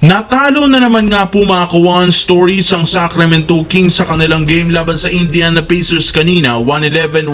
Natalo na naman nga po mga Kawan Stories ang Sacramento Kings sa kanilang game laban sa Indiana Pacers kanina 111-109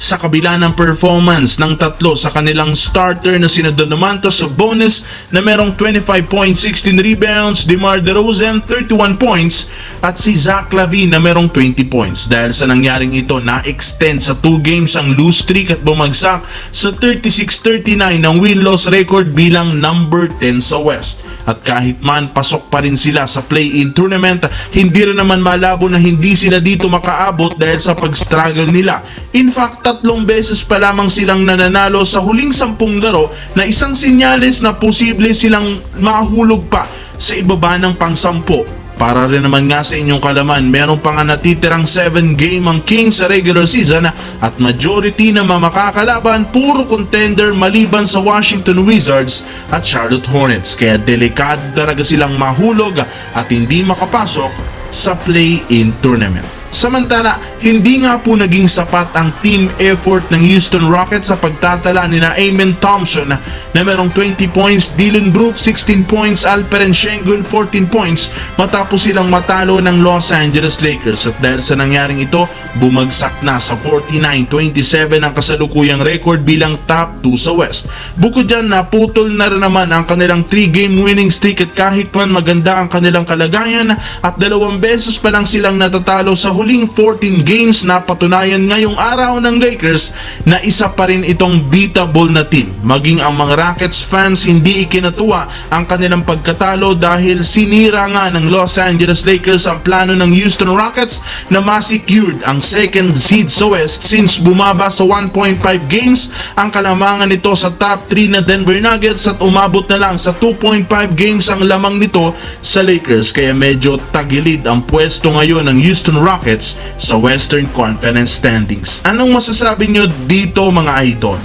sa kabila ng performance ng tatlo sa kanilang starter na sina Domantas Sabonis na merong 25 points, 16 rebounds, DeMar DeRozan 31 points at si Zach LaVine na merong 20 points. Dahil sa nangyaring ito, na-extend sa 2 games ang lose streak at bumagsak sa 36-39 ng win-loss record bilang number 10 sa West. At kahit man pasok pa rin sila sa play-in tournament, hindi rin naman malabo na hindi sila dito makaabot dahil sa pag-struggle nila. In fact, 3 beses pa lamang silang nananalo sa huling 10 laro na isang senyales na posible silang mahulog pa sa ibaba ng pang-10. Para rin naman nga sa inyong kalaman, meron pa nga natitirang 7 game ang Kings sa regular season at majority na makakalaban puro contender maliban sa Washington Wizards at Charlotte Hornets. Kaya delikado talaga silang mahulog at hindi makapasok sa play-in tournament. Samantala, hindi nga po naging sapat ang team effort ng Houston Rockets sa pagtatala ni na Amen Thompson na merong 20 points, Dillon Brooks 16 points, Alperen Sengun 14 points matapos silang matalo ng Los Angeles Lakers. At dahil sa nangyaring ito, bumagsak na sa 49-27 ang kasalukuyang record bilang top 2 sa West. Bukod dyan, naputol na rin naman ang kanilang 3-game winning streak at kahit man maganda ang kanilang kalagayan at 2 beses pa lang silang natatalo sa huling 14 games, na patunayan ngayong araw ng Lakers na isa pa rin itong beatable na team. Maging ang mga Rockets fans hindi ikinatuwa ang kanilang pagkatalo dahil sinira nga ng Los Angeles Lakers ang plano ng Houston Rockets na ma-secured ang second seed sa West since bumaba sa 1.5 games ang kalamangan nito sa top 3 na Denver Nuggets at umabot na lang sa 2.5 games ang lamang nito sa Lakers. Kaya medyo tagilid ang pwesto ngayon ng Houston Rockets sa Western Conference standings. Anong masasabi nyo dito mga idol?